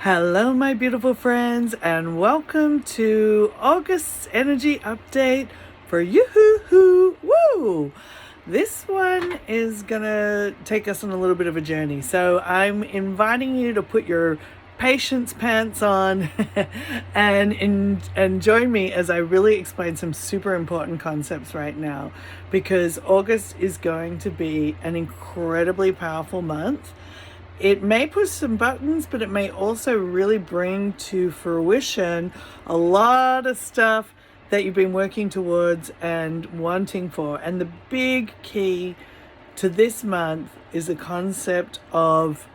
Hello, my beautiful friends, and welcome to August's energy update for Yoo-hoo-hoo. Woo! This one is gonna take us on a little bit of a journey. So I'm inviting you to put your patience pants on and join me as I really explain some super important concepts right now, because August is going to be an incredibly powerful month. It may push some buttons, but it may also really bring to fruition a lot of stuff that you've been working towards and wanting for. And the big key to this month is the concept of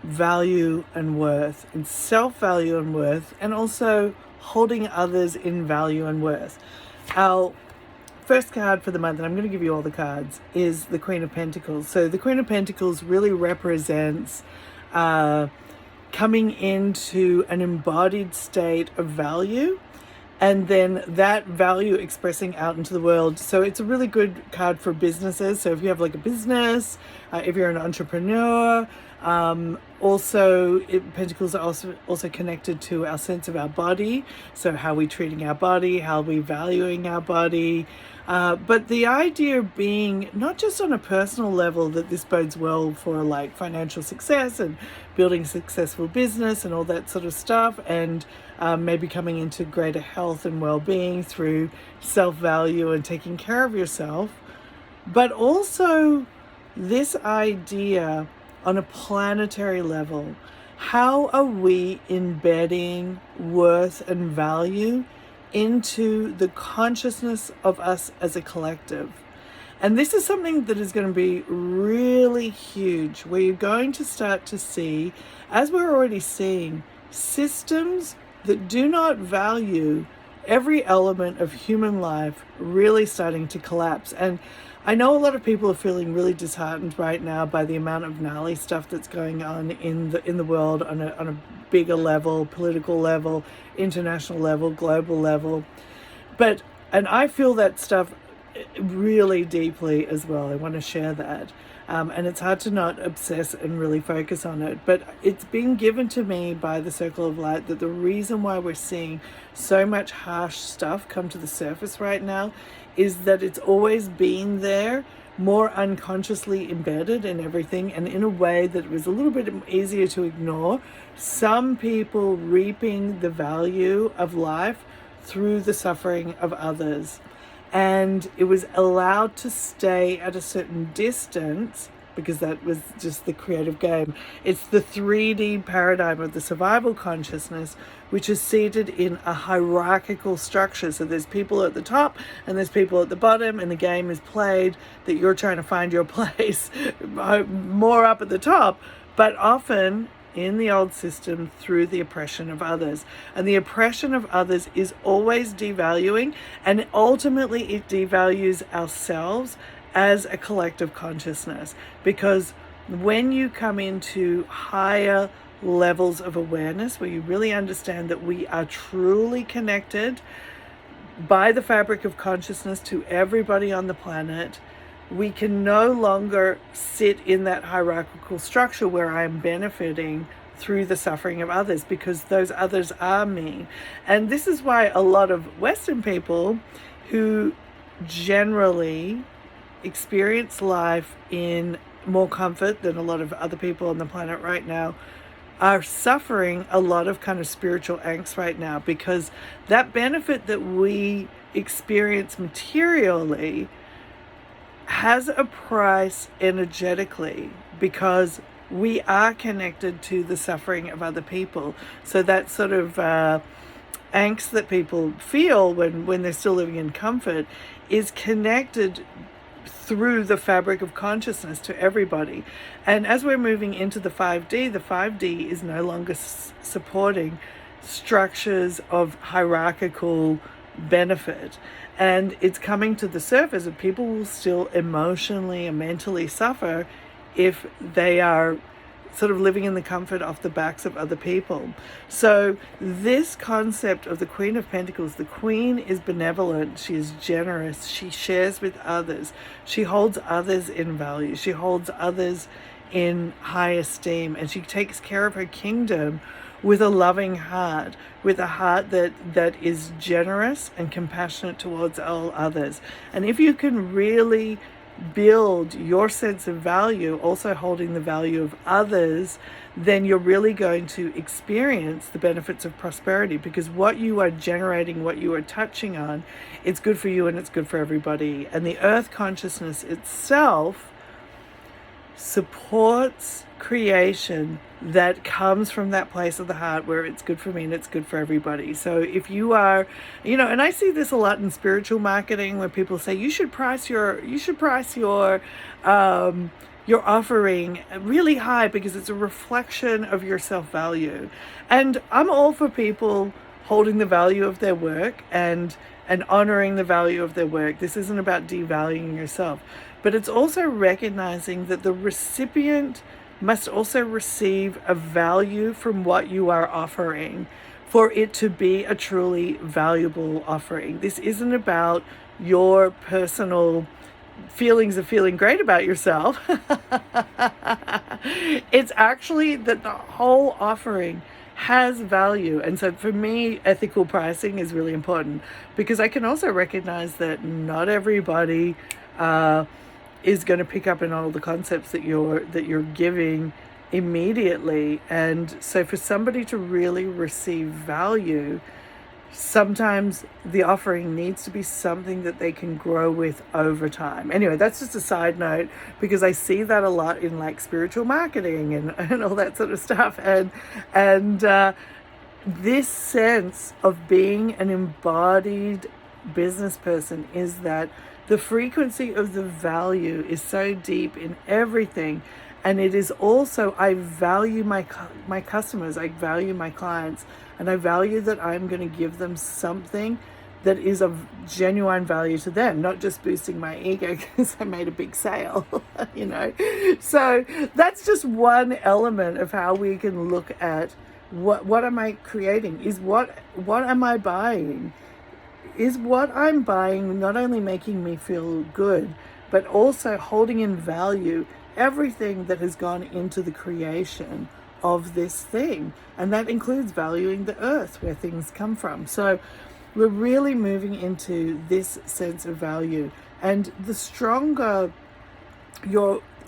value and worth, and self-value and worth, and also holding others in value and worth. Our first card for the month, and I'm going to give you all the cards, is the Queen of Pentacles. So the Queen of Pentacles really represents coming into an embodied state of value, and then that value expressing out into the world. So it's a really good card for businesses. So if you have like a business, if you're an entrepreneur, Pentacles are also connected to our sense of our body. So how we treating our body, how we valuing our body. But the idea being not just on a personal level that this bodes well for like financial success and building successful business and all that sort of stuff, and maybe coming into greater health and well-being through self-value and taking care of yourself, but also this idea on a planetary level. How are we embedding worth and value into the consciousness of us as a collective? And this is something that is going to be really huge, where you're going to start to see, as we're already seeing, systems that do not value every element of human life really starting to collapse. And I know a lot of people are feeling really disheartened right now by the amount of gnarly stuff that's going on in the world on a bigger level, political level, international level, global level. And I feel that stuff really deeply as well. I want to share that. And it's hard to not obsess and really focus on it. But it's been given to me by the Circle of Light that the reason why we're seeing so much harsh stuff come to the surface right now is that it's always been there, more unconsciously embedded in everything, and in a way that was a little bit easier to ignore. Some people reaping the value of life through the suffering of others. And it was allowed to stay at a certain distance because that was just the creative game. It's the 3D paradigm of the survival consciousness, which is seated in a hierarchical structure. So there's people at the top and there's people at the bottom, and the game is played that you're trying to find your place more up at the top, but often in the old system through the oppression of others. And the oppression of others is always devaluing, and ultimately it devalues ourselves as a collective consciousness. Because when you come into higher levels of awareness, where you really understand that we are truly connected by the fabric of consciousness to everybody on the planet, we can no longer sit in that hierarchical structure where I'm benefiting through the suffering of others, because those others are me. And this is why a lot of Western people who generally experience life in more comfort than a lot of other people on the planet right now are suffering a lot of kind of spiritual angst right now, because that benefit that we experience materially has a price energetically, because we are connected to the suffering of other people. So that sort of angst that people feel when they're still living in comfort is connected through the fabric of consciousness to everybody. And as we're moving into the 5D is no longer supporting structures of hierarchical benefit. And it's coming to the surface that people will still emotionally and mentally suffer if they are sort of living in the comfort off the backs of other people. So this concept of the Queen of Pentacles, the Queen is benevolent, she is generous, she shares with others, she holds others in value, she holds others in high esteem, and she takes care of her kingdom with a loving heart, with a heart that is generous and compassionate towards all others. And if you can really build your sense of value, also holding the value of others, then you're really going to experience the benefits of prosperity, because what you are generating, what you are touching on, it's good for you and it's good for everybody. And the earth consciousness itself supports creation that comes from that place of the heart where it's good for me and it's good for everybody. So if you are, and I see this a lot in spiritual marketing where people say you should price your offering really high because it's a reflection of your self-value. And I'm all for people holding the value of their work and honoring the value of their work. This isn't about devaluing yourself, but it's also recognizing that the recipient must also receive a value from what you are offering for it to be a truly valuable offering. This isn't about your personal feelings of feeling great about yourself. It's actually that the whole offering has value. And so for me, ethical pricing is really important, because I can also recognize that not everybody is going to pick up on all the concepts that you're giving immediately. And so for somebody to really receive value, sometimes the offering needs to be something that they can grow with over time. Anyway, that's just a side note, because I see that a lot in like spiritual marketing and all that sort of stuff. And this sense of being an embodied business person is that the frequency of the value is so deep in everything. And it is also, I value my customers, I value my clients, and I value that I'm going to give them something that is of genuine value to them, not just boosting my ego because I made a big sale, So that's just one element of how we can look at what am I creating? What am I buying? Is what I'm buying not only making me feel good, but also holding in value everything that has gone into the creation of this thing? And that includes valuing the earth where things come from. So we're really moving into this sense of value. And the stronger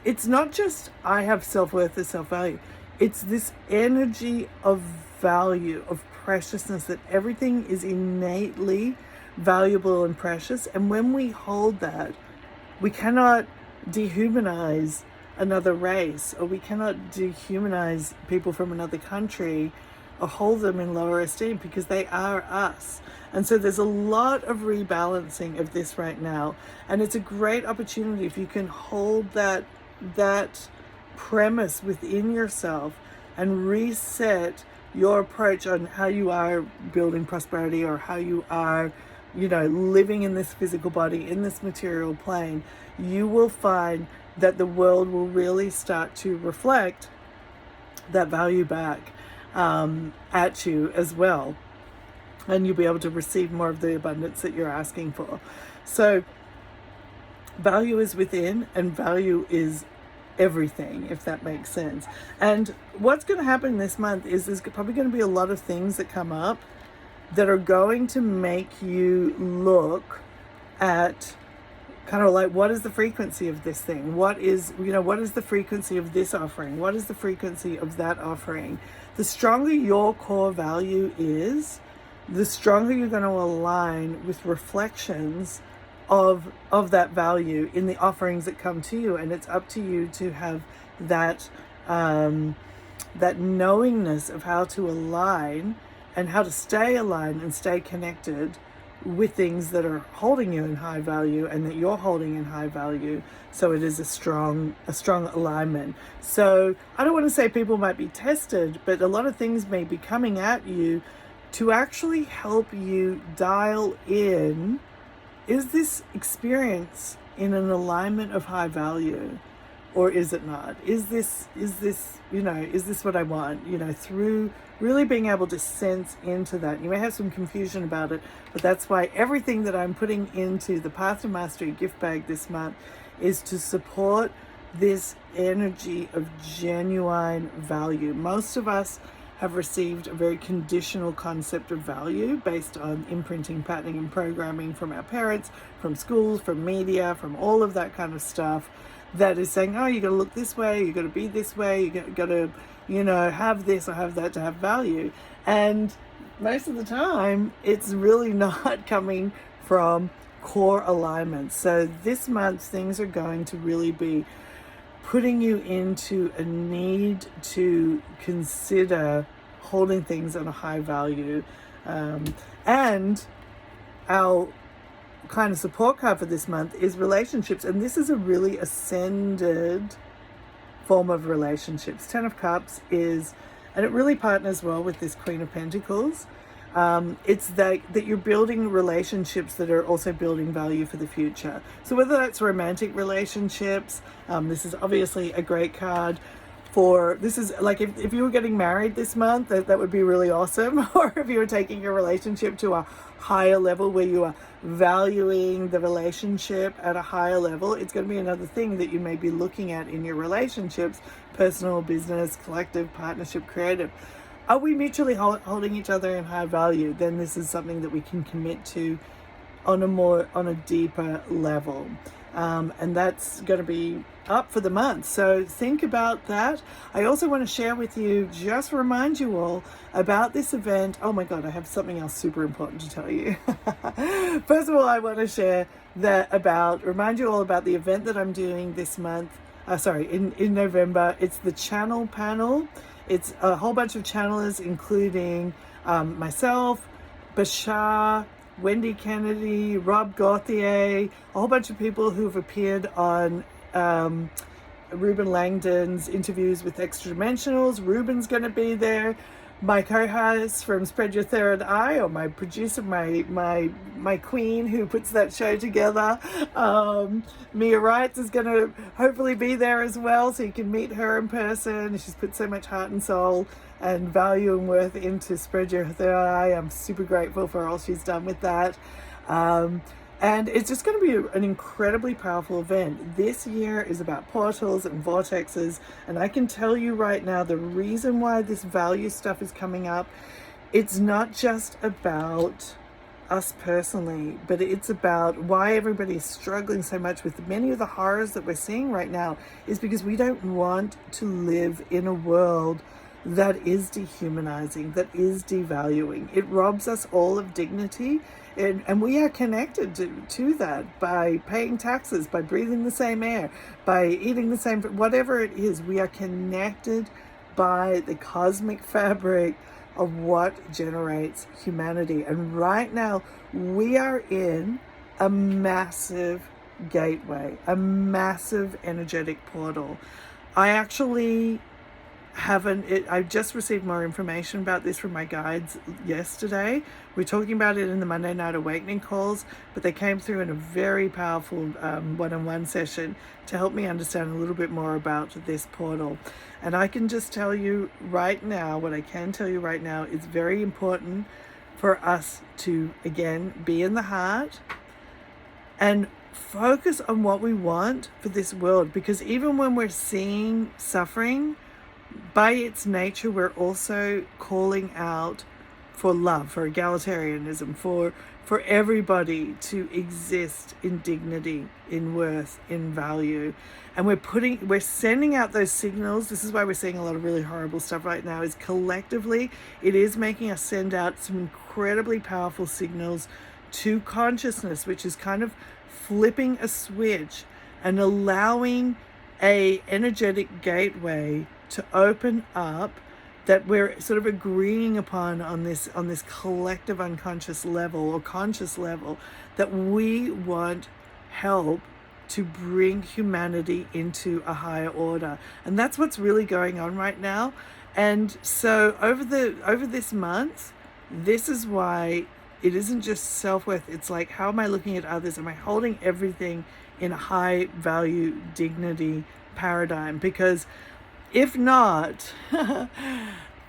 it's not just I have self-worth and self-value. It's this energy of value, of preciousness, that everything is innately valuable and precious. And when we hold that, we cannot dehumanize another race, or we cannot dehumanize people from another country or hold them in lower esteem, because they are us. And so there's a lot of rebalancing of this right now, and it's a great opportunity if you can hold that premise within yourself and reset your approach on how you are building prosperity, or how you are living in this physical body, in this material plane. You will find that the world will really start to reflect that value back at you as well. And you'll be able to receive more of the abundance that you're asking for. So value is within, and value is everything, if that makes sense. And what's going to happen this month is there's probably going to be a lot of things that come up that are going to make you look at kind of like, what is the frequency of this thing? What is the frequency of this offering? What is the frequency of that offering? The stronger your core value is, the stronger you're going to align with reflections of that value in the offerings that come to you. And it's up to you to have that knowingness of how to align and how to stay aligned and stay connected with things that are holding you in high value and that you're holding in high value. So it is a strong alignment. So I don't want to say people might be tested, but a lot of things may be coming at you to actually help you dial in. Is this experience in an alignment of high value, or is it not? Is this what I want? Through really being able to sense into that. You may have some confusion about it, but that's why everything that I'm putting into the Path to Mastery gift bag this month is to support this energy of genuine value. Most of us have received a very conditional concept of value based on imprinting, patterning, and programming from our parents, from schools, from media, from all of that kind of stuff that is saying, oh, you got to look this way, you got to be this way, you got to, have this or have that to have value. And most of the time, it's really not coming from core alignment. So this month, things are going to really be putting you into a need to consider holding things on a high value. And our kind of support card for this month is relationships. And this is a really ascended form of relationships. 10 of Cups is, and it really partners well with this Queen of Pentacles. It's that you're building relationships that are also building value for the future. So whether that's romantic relationships, this is obviously a great card for, this is like if you were getting married this month, that would be really awesome. Or if you were taking your relationship to a higher level where you are valuing the relationship at a higher level, it's going to be another thing that you may be looking at in your relationships, personal, business, collective, partnership, creative. Are we mutually holding each other in high value? Then this is something that we can commit to on a deeper level. And that's going to be up for the month. So think about that. I also want to share with you, just remind you all about this event. Oh my God, I have something else super important to tell you. First of all, I want to share remind you all about the event that I'm doing this month. In November. It's the channel panel. It's a whole bunch of channelers, including myself, Bashar, Wendy Kennedy, Gauthier, a whole bunch of people who've appeared on Reuben Langdon's interviews with Extra Dimensionals. Reuben's going to be there. My co-host from Spread Your Third Eye, or my producer, my queen who puts that show together, Mia Wrights, is going to hopefully be there as well, so you can meet her in person. She's put so much heart and soul and value and worth into Spread Your Third Eye. I'm super grateful for all she's done with that. And it's just going to be an incredibly powerful event. This year is about portals and vortexes. And I can tell you right now, the reason why this value stuff is coming up, it's not just about us personally, but it's about why everybody is struggling so much with many of the horrors that we're seeing right now, is because we don't want to live in a world that is dehumanizing, that is devaluing. It robs us all of dignity. And we are connected to that by paying taxes, by breathing the same air, by eating the same, whatever it is. We are connected by the cosmic fabric of what generates humanity. And right now, we are in a massive gateway, a massive energetic portal. I just received more information about this from my guides yesterday. We're talking about it in the Monday Night Awakening calls, but they came through in a very powerful one-on-one session to help me understand a little bit more about this portal. And I can just tell you right now, what I can tell you right now, it's very important for us to, again, be in the heart and focus on what we want for this world. Because even when we're seeing suffering, by its nature, we're also calling out for love, for egalitarianism, for everybody to exist in dignity, in worth, in value. And we're sending out those signals. This is why we're seeing a lot of really horrible stuff right now, is collectively, it is making us send out some incredibly powerful signals to consciousness, which is kind of flipping a switch and allowing a energetic gateway to open up, that we're sort of agreeing upon on this collective unconscious level or conscious level, that we want help to bring humanity into a higher order. And that's what's really going on right now. And so over this month, this is why it isn't just self-worth. It's like, how am I looking at others? Am I holding everything in a high value dignity paradigm? Because if not,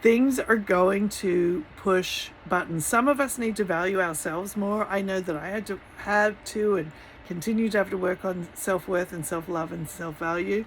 things are going to push buttons. Some of us need to value ourselves more. I know that I had to and continue to have to work on self-worth and self-love and self-value.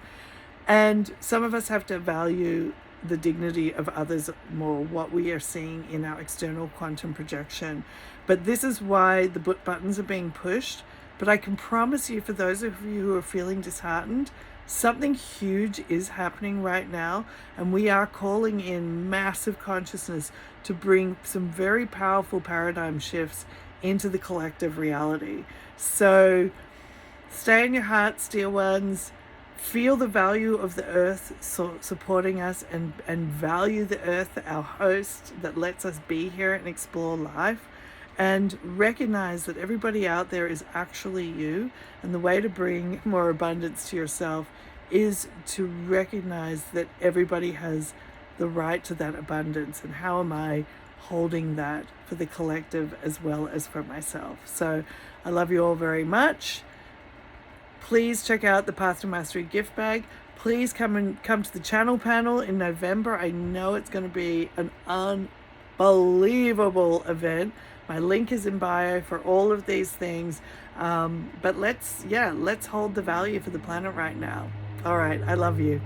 And some of us have to value the dignity of others more, what we are seeing in our external quantum projection. But this is why the buttons are being pushed. But I can promise you, for those of you who are feeling disheartened, something huge is happening right now, and we are calling in massive consciousness to bring some very powerful paradigm shifts into the collective reality. So stay in your hearts, dear ones. Feel the value of the earth supporting us, and value the earth, our host that lets us be here and explore life. And recognize that everybody out there is actually you. And the way to bring more abundance to yourself is to recognize that everybody has the right to that abundance. And how am I holding that for the collective as well as for myself? So I love you all very much. Please check out the Path to Mastery gift bag. Please come to the channel panel in November. I know it's going to be an unbelievable event. My link is in bio for all of these things. But let's hold the value for the planet right now. All right, I love you.